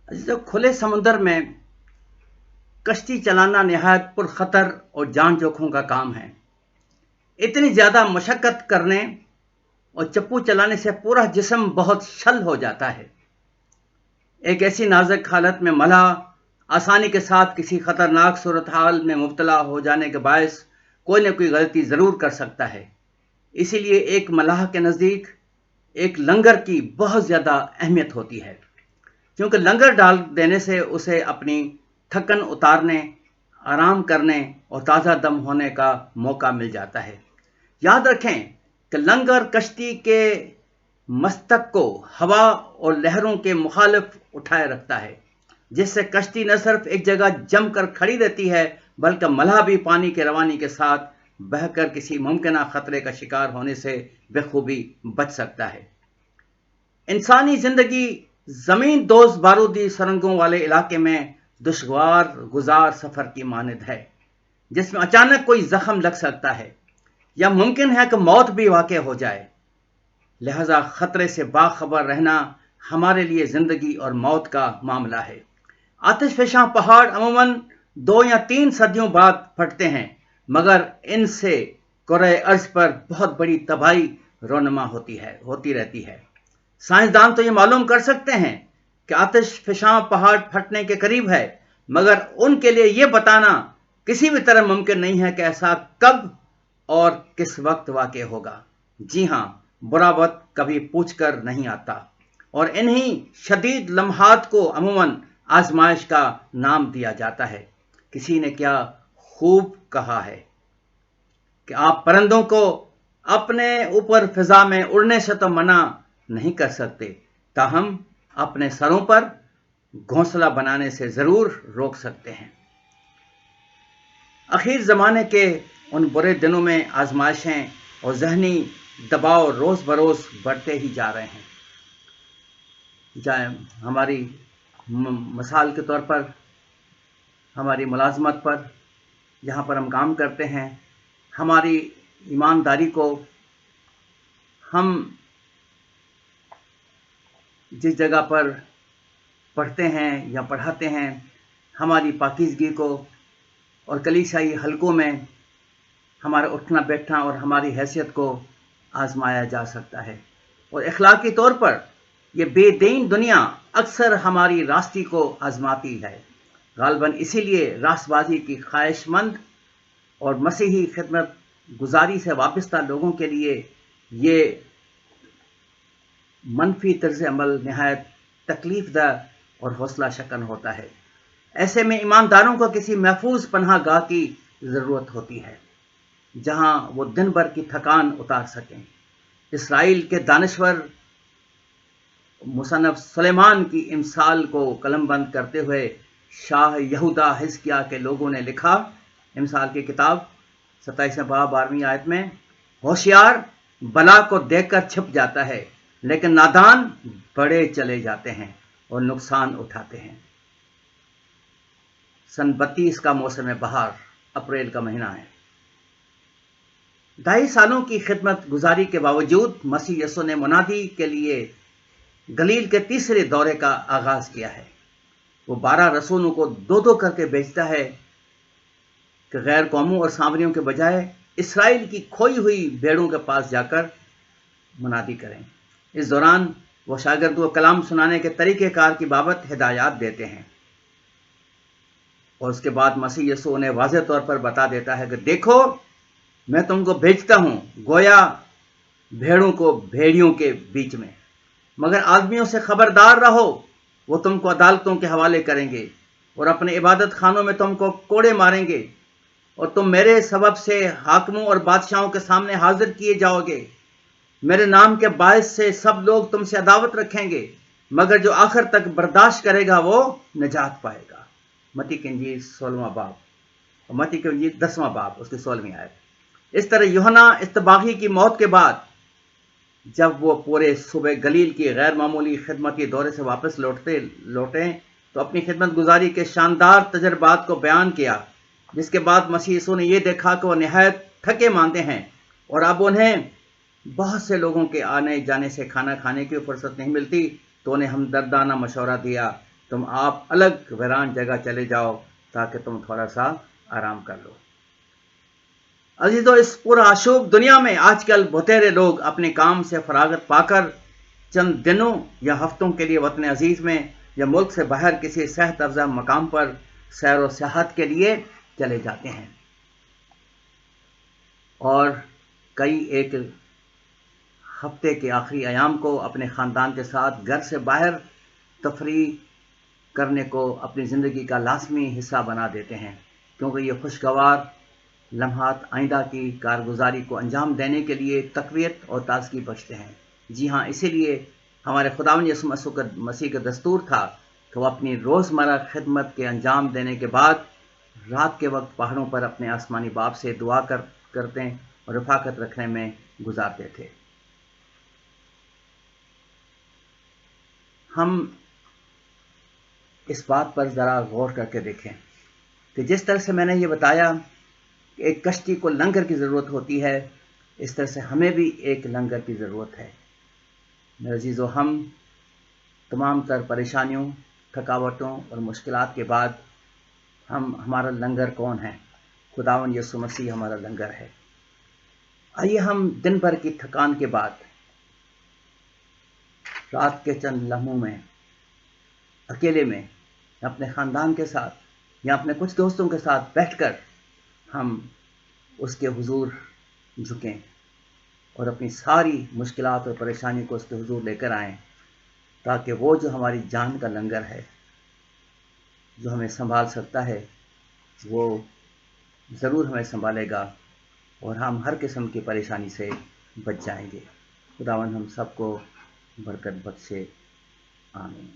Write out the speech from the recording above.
عزیزو، کھلے سمندر میں کشتی چلانا نہایت پرخطر اور جان جوکھوں کا کام ہے۔ اتنی زیادہ مشقت کرنے اور چپو چلانے سے پورا جسم بہت شل ہو جاتا ہے۔ ایک ایسی نازک حالت میں ملح آسانی کے ساتھ کسی خطرناک صورتحال میں مبتلا ہو جانے کے باعث کوئی نہ کوئی غلطی ضرور کر سکتا ہے۔ اسی لیے ایک ملاح کے نزدیک ایک لنگر کی بہت زیادہ اہمیت ہوتی ہے، کیونکہ لنگر ڈال دینے سے اسے اپنی تھکن اتارنے، آرام کرنے اور تازہ دم ہونے کا موقع مل جاتا ہے۔ یاد رکھیں کہ لنگر کشتی کے مستک کو ہوا اور لہروں کے مخالف اٹھائے رکھتا ہے، جس سے کشتی نہ صرف ایک جگہ جم کر کھڑی رہتی ہے بلکہ ملح بھی پانی کی روانی کے ساتھ بہہ کر کسی ممکنہ خطرے کا شکار ہونے سے بخوبی بچ سکتا ہے۔ انسانی زندگی زمین دوز بارودی سرنگوں والے علاقے میں دشوار گزار سفر کی مانند ہے، جس میں اچانک کوئی زخم لگ سکتا ہے یا ممکن ہے کہ موت بھی واقع ہو جائے۔ لہذا خطرے سے باخبر رہنا ہمارے لیے زندگی اور موت کا معاملہ ہے۔ آتش فشاں پہاڑ عموماً 2 یا 3 صدیوں بعد پھٹتے ہیں، مگر ان سے کرۂ ارض پر بہت بڑی تباہی رونما ہوتی رہتی ہے۔ سائنسدان تو یہ معلوم کر سکتے ہیں کہ آتش فشاں پہاڑ پھٹنے کے قریب ہے، مگر ان کے لیے یہ بتانا کسی بھی طرح ممکن نہیں ہے کہ ایسا کب اور کس وقت واقع ہوگا۔ جی ہاں، برا وقت کبھی پوچھ کر نہیں آتا، اور انہی شدید لمحات کو عموماً آزمائش کا نام دیا جاتا ہے۔ کسی نے کیا خوب کہا ہے کہ آپ پرندوں کو اپنے اوپر فضا میں اڑنے سے تو منع نہیں کر سکتے، تاہم اپنے سروں پر گھونسلہ بنانے سے ضرور روک سکتے ہیں۔ اخیر زمانے کے ان برے دنوں میں آزمائشیں اور ذہنی دباؤ روز بروز بڑھتے ہی جا رہے ہیں۔ چاہے ہماری مثال کے طور پر ہماری ملازمت پر، جہاں پر ہم کام کرتے ہیں، ہماری ایمانداری کو، ہم جس جگہ پر پڑھتے ہیں یا پڑھاتے ہیں، ہماری پاکیزگی کو، اور کلیسائی حلقوں میں ہمارا اٹھنا بیٹھنا اور ہماری حیثیت کو آزمایا جا سکتا ہے۔ اور اخلاقی طور پر یہ بے دین دنیا اکثر ہماری راستی کو آزماتی ہے۔ غالباً اسی لیے راست بازی کی خواہش مند اور مسیحی خدمت گزاری سے وابستہ لوگوں کے لیے یہ منفی طرز عمل نہایت تکلیف دہ اور حوصلہ شکن ہوتا ہے۔ ایسے میں ایمانداروں کو کسی محفوظ پناہ گاہ کی ضرورت ہوتی ہے، جہاں وہ دن بھر کی تھکان اتار سکیں۔ اسرائیل کے دانشور مصنف سلیمان کی امثال کو قلم بند کرتے ہوئے شاہ یہودا حزقیاہ کے لوگوں نے لکھا، امثال کی کتاب 27 باب 12 آیت میں، ہوشیار بلا کو دیکھ کر چھپ جاتا ہے، لیکن نادان بڑے چلے جاتے ہیں اور نقصان اٹھاتے ہیں۔ سن 32 کا موسم بہار، اپریل کا مہینہ ہے۔ 2.5 سالوں کی خدمت گزاری کے باوجود مسیح یسوع نے منادی کے لیے گلیل کے تیسرے دورے کا آغاز کیا ہے۔ وہ 12 رسولوں کو 2 کر کے بھیجتا ہے کہ غیر قوموں اور سامریوں کے بجائے اسرائیل کی کھوئی ہوئی بھیڑوں کے پاس جا کر منادی کریں۔ اس دوران وہ شاگردوں کو کلام سنانے کے طریقہ کار کی بابت ہدایات دیتے ہیں، اور اس کے بعد مسیح یسوع انہیں واضح طور پر بتا دیتا ہے کہ دیکھو، میں تم کو بھیجتا ہوں گویا بھیڑوں کو بھیڑیوں کے بیچ میں، مگر آدمیوں سے خبردار رہو، وہ تم کو عدالتوں کے حوالے کریں گے اور اپنے عبادت خانوں میں تم کو کوڑے ماریں گے، اور تم میرے سبب سے حاکموں اور بادشاہوں کے سامنے حاضر کیے جاؤ گے۔ میرے نام کے باعث سے سب لوگ تم سے عداوت رکھیں گے، مگر جو آخر تک برداشت کرے گا وہ نجات پائے گا۔ متی کی انجیل 16واں باب، اور متی کی انجیل 10واں باب، اس کی 16ویں آیت۔ اس طرح یوحنا اصطباغی کی موت کے بعد جب وہ پورے صوبے گلیل کی غیر معمولی خدمتی دورے سے واپس لوٹیں تو اپنی خدمت گزاری کے شاندار تجربات کو بیان کیا، جس کے بعد مسیح یسوع نے یہ دیکھا کہ وہ نہایت تھکے ماندے ہیں اور اب انہیں بہت سے لوگوں کے آنے جانے سے کھانا کھانے کی فرصت نہیں ملتی، تو انہیں ہمدردانہ مشورہ دیا تم آپ الگ ویران جگہ چلے جاؤ تاکہ تم تھوڑا سا آرام کر لو۔ عزیزو، اس پرآشوب دنیا میں آج کل بہتیرے لوگ اپنے کام سے فراغت پا کر چند دنوں یا ہفتوں کے لیے وطن عزیز میں یا ملک سے باہر کسی صحت افزا مقام پر سیر و سیاحت کے لیے چلے جاتے ہیں، اور کئی ایک ہفتے کے آخری ایام کو اپنے خاندان کے ساتھ گھر سے باہر تفریح کرنے کو اپنی زندگی کا لازمی حصہ بنا دیتے ہیں، کیونکہ یہ خوشگوار لمحات آئندہ کی کارگزاری کو انجام دینے کے لیے تقویت اور تازگی بخشتے ہیں۔ جی ہاں، اسی لیے ہمارے خداوند یسوع مسیح کا دستور تھا کہ وہ اپنی روزمرہ خدمت کے انجام دینے کے بعد رات کے وقت پہاڑوں پر اپنے آسمانی باپ سے دعا کرتے اور رفاقت رکھنے میں گزارتے تھے۔ ہم اس بات پر ذرا غور کر کے دیکھیں کہ جس طرح سے میں نے یہ بتایا کہ ایک کشتی کو لنگر کی ضرورت ہوتی ہے، اس طرح سے ہمیں بھی ایک لنگر کی ضرورت ہے۔ میرے عزیزو، ہم تمام تر پریشانیوں، تھکاوٹوں اور مشکلات کے بعد ہمارا لنگر کون ہے؟ خداوند یسوع مسیح ہمارا لنگر ہے۔ آئیے ہم دن بھر کی تھکان کے بعد رات کے چند لمحوں میں اکیلے میں اپنے خاندان کے ساتھ یا اپنے کچھ دوستوں کے ساتھ بیٹھ کر ہم اس کے حضور جھکیں اور اپنی ساری مشکلات اور پریشانی کو اس کے حضور لے کر آئیں، تاکہ وہ جو ہماری جان کا لنگر ہے، جو ہمیں سنبھال سکتا ہے، وہ ضرور ہمیں سنبھالے گا اور ہم ہر قسم کی پریشانی سے بچ جائیں گے۔ خداوند ہم سب کو برکت بخشے، آمین۔